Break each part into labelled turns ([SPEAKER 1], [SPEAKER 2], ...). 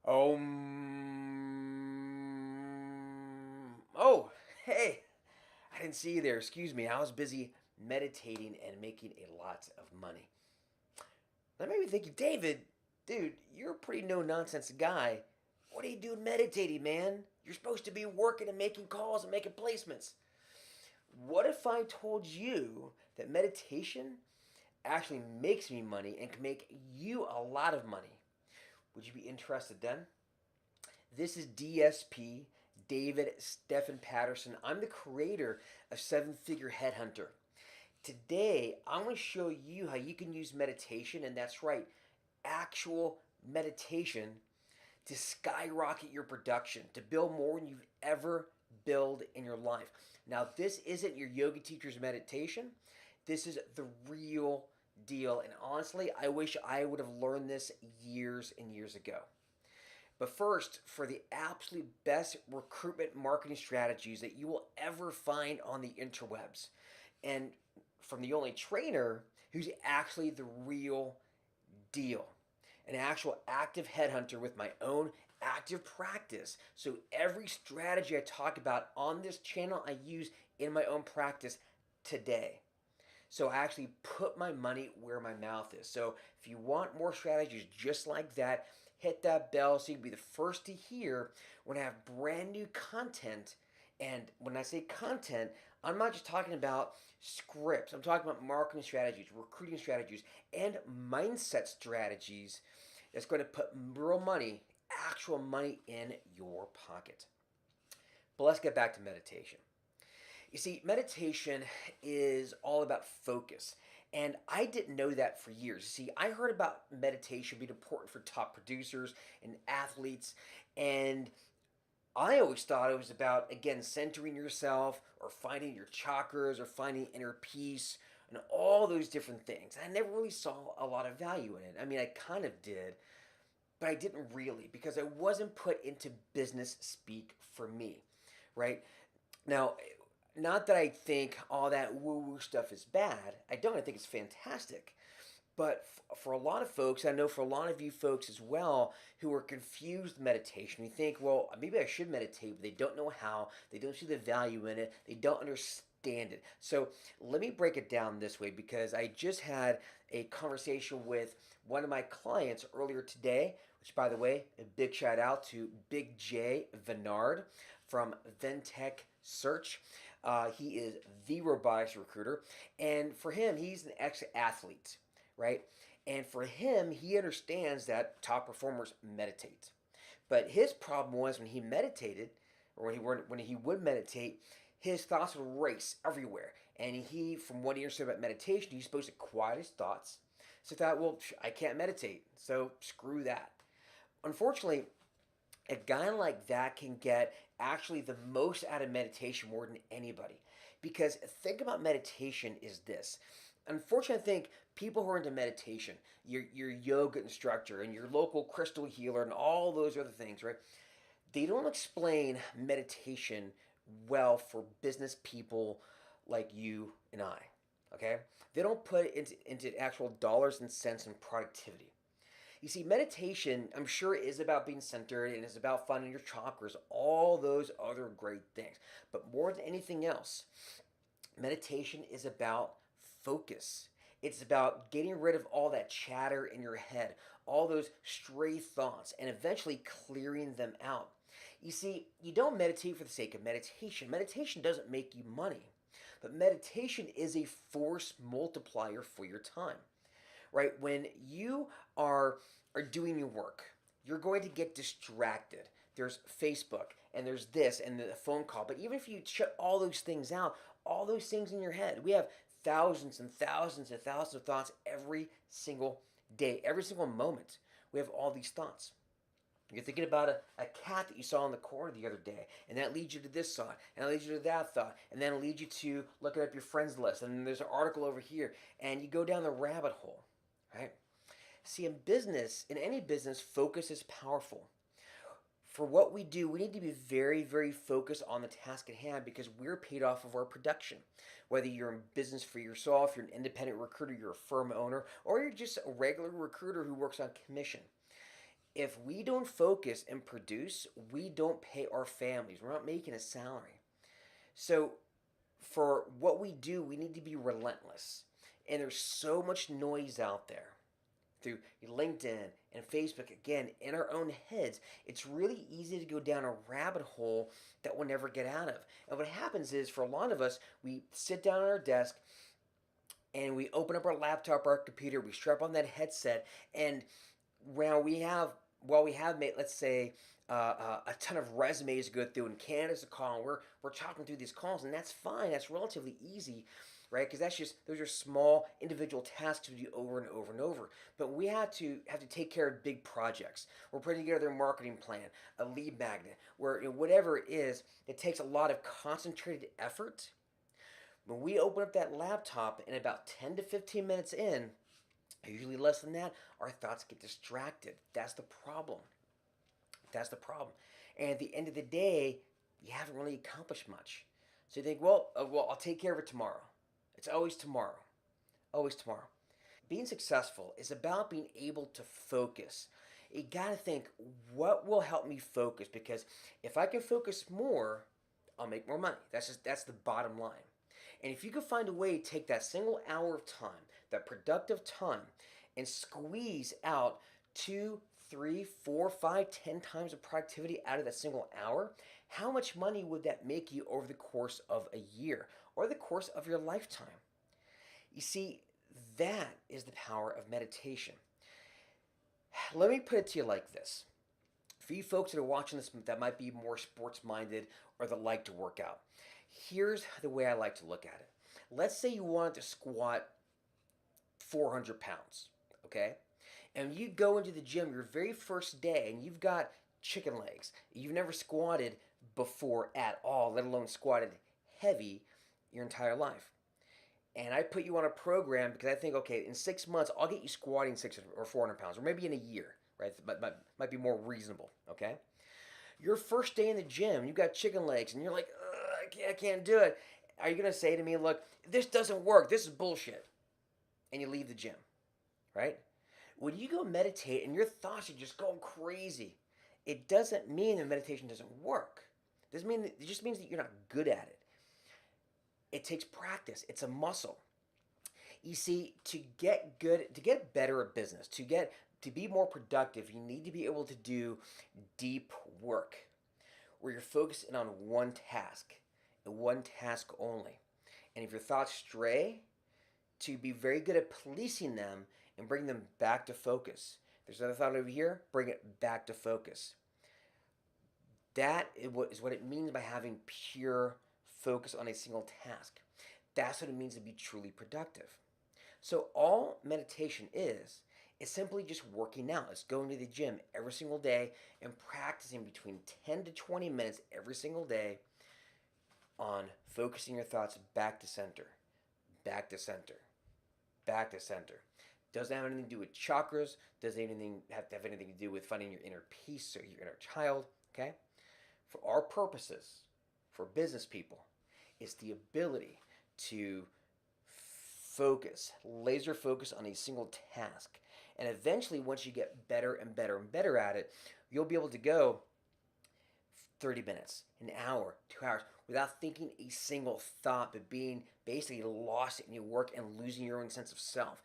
[SPEAKER 1] Oh, hey, I didn't see you there. Excuse me. I was busy meditating and making a lot of money. That made me think, David, dude, you're a pretty no nonsense guy. What are you doing meditating, man? You're supposed to be working and making calls and making placements. What if I told you that meditation actually makes me money and can make you a lot of money? Would you be interested then? This is DSP, David Stephen Patterson. I'm the creator of Seven Figure Headhunter. Today, I'm going to show you how you can use meditation, and that's right, actual meditation, to skyrocket your production, to build more than you've ever built in your life. Now, this isn't your yoga teacher's meditation. This is the real deal. And honestly, I wish I would have learned this years and years ago. But first, for the absolute best recruitment marketing strategies that you will ever find on the interwebs, and from the only trainer who's actually the real deal, an actual active headhunter with my own active practice. So every strategy I talk about on this channel, I use in my own practice today. So I actually put my money where my mouth is. So if you want more strategies just like that, hit that bell so you can be the first to hear when I have brand new content. And when I say content, I'm not just talking about scripts. I'm talking about marketing strategies, recruiting strategies, and mindset strategies that's going to put real money, actual money in your pocket. But let's get back to meditation. You see, meditation is all about focus. And I didn't know that for years. See, I heard about meditation being important for top producers and athletes, and I always thought it was about, again, centering yourself or finding your chakras or finding inner peace and all those different things. I never really saw a lot of value in it. I mean, I kind of did, but I didn't really because I wasn't put into business speak for me, right? Now, not that I think all that woo woo stuff is bad. I don't. I think it's fantastic. But for a lot of folks, I know for a lot of you folks as well, who are confused with meditation, you think, well, maybe I should meditate, but they don't know how, they don't see the value in it, they don't understand it. So let me break it down this way because I just had a conversation with one of my clients earlier today, which, by the way, a big shout out to Big J Venard from Ventec Search. He is the robotics recruiter, and for him, he's an ex-athlete, right? And for him, he understands that top performers meditate. But his problem was when he meditated, or when he would meditate, his thoughts would race everywhere. And he, from what he understood about meditation, he's supposed to quiet his thoughts. So he thought, well, I can't meditate, so screw that. Unfortunately, a guy like that can get actually the most out of meditation more than anybody. Because think about meditation is this. Unfortunately, I think people who are into meditation, your yoga instructor and your local crystal healer and all those other things, right? They don't explain meditation well for business people like you and I. Okay? They don't put it into actual dollars and cents and productivity. You see, meditation, I'm sure, is about being centered and is about finding your chakras, all those other great things. But more than anything else, meditation is about focus. It's about getting rid of all that chatter in your head, all those stray thoughts, and eventually clearing them out. You see, you don't meditate for the sake of meditation. Meditation doesn't make you money, but meditation is a force multiplier for your time, right? When you are doing your work, you're going to get distracted. There's Facebook and there's this and the phone call. But even if you shut all those things out, all those things in your head, we have thousands and thousands and thousands of thoughts every single day, every single moment. We have all these thoughts. You're thinking about a cat that you saw in the corner the other day, and that leads you to this thought, and that leads you to that thought, and then it leads you to looking up your friends list, and then there's an article over here, and you go down the rabbit hole, right? See, in business, in any business, focus is powerful. For what we do, we need to be very, very focused on the task at hand because we're paid off of our production. Whether you're in business for yourself, you're an independent recruiter, you're a firm owner, or you're just a regular recruiter who works on commission. If we don't focus and produce, we don't pay our families. We're not making a salary. So for what we do, we need to be relentless. And there's so much noise out there through LinkedIn and Facebook, again, in our own heads. It's really easy to go down a rabbit hole that we'll never get out of. And what happens is, for a lot of us, we sit down at our desk and we open up our laptop or our computer, we strap on that headset, and while we have made, let's say, a ton of resumes to go through and candidates to call, and we're talking through these calls, and that's fine. That's relatively easy, right? Because those are small individual tasks to do over and over and over. But we have to take care of big projects. We're putting together a marketing plan, a lead magnet, where whatever it is, it takes a lot of concentrated effort. When we open up that laptop, and about 10 to 15 minutes in, usually less than that, our thoughts get distracted. That's the problem. That's the problem. And at the end of the day, you haven't really accomplished much. So you think, well, I'll take care of it tomorrow. It's always tomorrow. Always tomorrow. Being successful is about being able to focus. You got to think, what will help me focus? Because if I can focus more, I'll make more money. That's the bottom line. And if you can find a way to take that single hour of time, that productive time, and squeeze out 2, 3, 4, 5, 10 times of productivity out of that single hour, how much money would that make you over the course of a year or the course of your lifetime? You see, that is the power of meditation. Let me put it to you like this. For you folks that are watching this that might be more sports minded or that like to work out, here's the way I like to look at it. Let's say you wanted to squat 400 pounds, okay? And you go into the gym your very first day and you've got chicken legs. You've never squatted before at all, let alone squatted heavy your entire life. And I put you on a program because I think, okay, in 6 months, I'll get you squatting 600 or 400 pounds, or maybe in a year, right? Might be more reasonable, okay? Your first day in the gym, you've got chicken legs, and you're like, I can't do it. Are you going to say to me, look, this doesn't work, this is bullshit, and you leave the gym, right? When you go meditate and your thoughts are just going crazy, it doesn't mean that meditation doesn't work. It just means that you're not good at it. It takes practice. It's a muscle. You see, to get better at business, to be more productive, you need to be able to do deep work where you're focusing on one task and one task only. And if your thoughts stray, to be very good at policing them and bring them back to focus. There's another thought over here, bring it back to focus. That is what it means by having pure focus on a single task. That's what it means to be truly productive. So all meditation is simply just working out. It's going to the gym every single day and practicing between 10 to 20 minutes every single day on focusing your thoughts back to center, back to center, back to center. Doesn't have anything to do with chakras, doesn't have to have anything to do with finding your inner peace or your inner child, okay? For our purposes, for business people, it's the ability to focus, laser focus on a single task. And eventually, once you get better and better and better at it, you'll be able to go 30 minutes, an hour, 2 hours, without thinking a single thought, but being basically lost in your work and losing your own sense of self.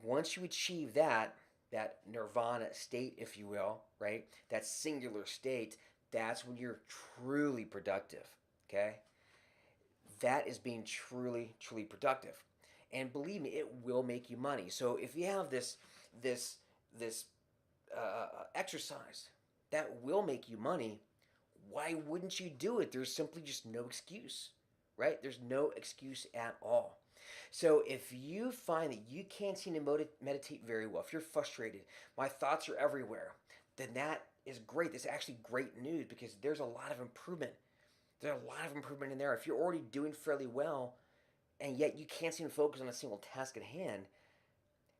[SPEAKER 1] Once you achieve that nirvana state, if you will, right, that singular state, that's when you're truly productive, okay? That is being truly, truly productive. And believe me, it will make you money. So if you have this exercise that will make you money, why wouldn't you do it? There's simply just no excuse, right? There's no excuse at all. So if you find that you can't seem to meditate very well, if you're frustrated, my thoughts are everywhere, then that is great. That's actually great news because there's a lot of improvement. There's a lot of improvement in there. If you're already doing fairly well and yet you can't seem to focus on a single task at hand,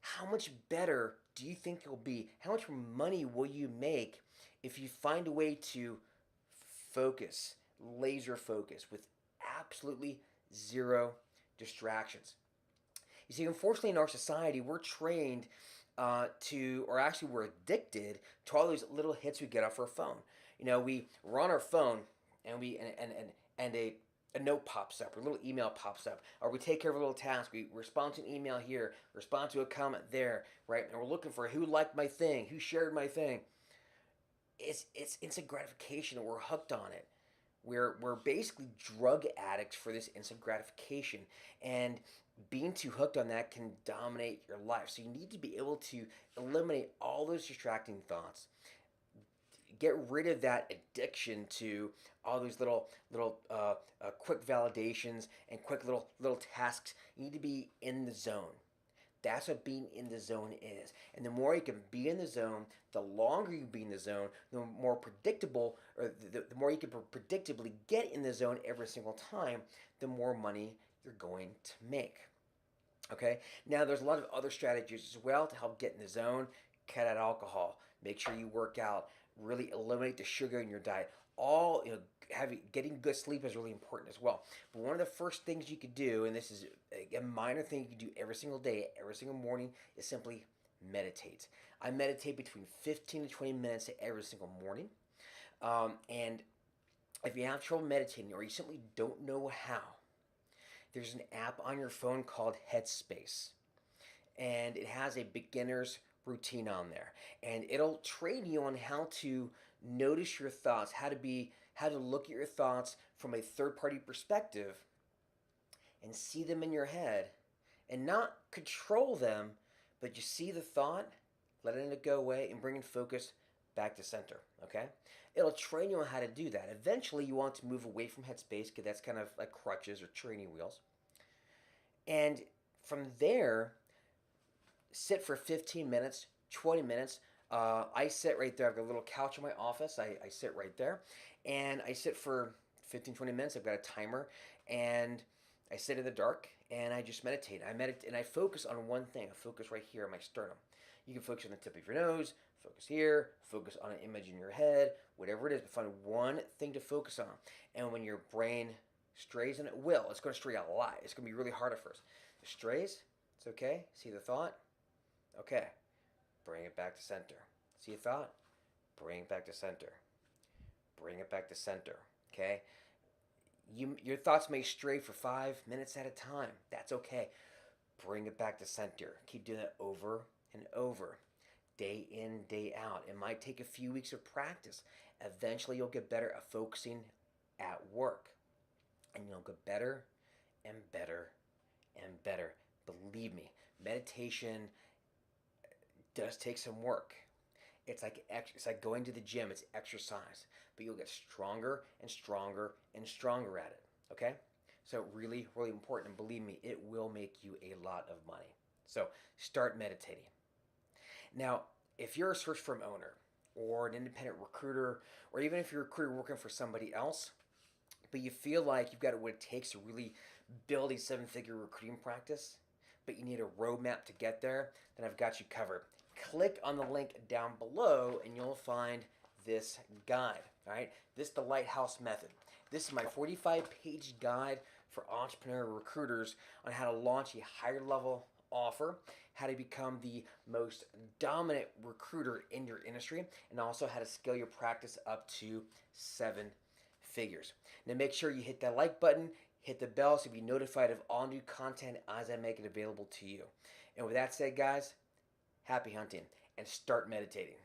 [SPEAKER 1] how much better do you think you'll be? How much money will you make if you find a way to focus, laser focus with absolutely zero distractions? You see, unfortunately in our society, we're trained or actually we're addicted to all those little hits we get off our phone. We're on our phone and a note pops up, or a little email pops up, or we take care of a little task. We respond to an email here, respond to a comment there, right? And we're looking for who liked my thing, who shared my thing. It's instant gratification, and we're hooked on it. We're basically drug addicts for this instant gratification, and being too hooked on that can dominate your life. So you need to be able to eliminate all those distracting thoughts. Get rid of that addiction to all those little quick validations and quick little tasks. You need to be in the zone. That's what being in the zone is. And the more you can be in the zone, the longer you be in the zone, the more predictable, or the more you can predictably get in the zone every single time, the more money you're going to make. Okay? Now, there's a lot of other strategies as well to help get in the zone. Cut out alcohol. Make sure you work out. Really eliminate the sugar in your diet. Getting good sleep is really important as well. But one of the first things you could do, and this is a minor thing you can do every single day, every single morning, is simply meditate. I meditate between 15 to 20 minutes every single morning. And if you have trouble meditating, or you simply don't know how, there's an app on your phone called Headspace. And it has a beginner's routine on there, and it'll train you on how to notice your thoughts, how to look at your thoughts from a third-party perspective and see them in your head and not control them, but you see the thought, letting it go away, and bringing focus back to center. Okay, it'll train you on how to do that. Eventually you want to move away from Headspace, because that's kind of like crutches or training wheels, and from there sit for 15 minutes, 20 minutes. I sit right there. I've got a little couch in my office. I sit right there, and I sit for 15, 20 minutes. I've got a timer, and I sit in the dark, and I just meditate. I meditate, and I focus on one thing. I focus right here on my sternum. You can focus on the tip of your nose, focus here, focus on an image in your head, whatever it is, but find one thing to focus on. And when your brain strays, and it's going to stray a lot. It's going to be really hard at first. It strays, it's okay. See the thought? Okay, bring it back to center. See a thought? Bring it back to center. Bring it back to center. Okay? Your thoughts may stray for 5 minutes at a time. That's okay. Bring it back to center. Keep doing it over and over, day in, day out. It might take a few weeks of practice. Eventually, you'll get better at focusing at work, and you'll get better and better and better. Believe me, meditation does take some work. It's like going to the gym. It's exercise, but you'll get stronger and stronger and stronger at it. Okay? So really, really important. And believe me, it will make you a lot of money. So start meditating. Now, if you're a search firm owner or an independent recruiter, or even if you're a recruiter working for somebody else, but you feel like you've got what it takes to really build a 7-figure recruiting practice, but you need a roadmap to get there, then I've got you covered. Click on the link down below and you'll find this guide. All right, this is the Lighthouse Method. This is my 45-page guide for entrepreneur recruiters on how to launch a higher level offer, how to become the most dominant recruiter in your industry, and also how to scale your practice up to 7 figures. Now make sure you hit that like button, hit the bell so you'll be notified of all new content as I make it available to you. And with that said, guys, happy hunting and start meditating.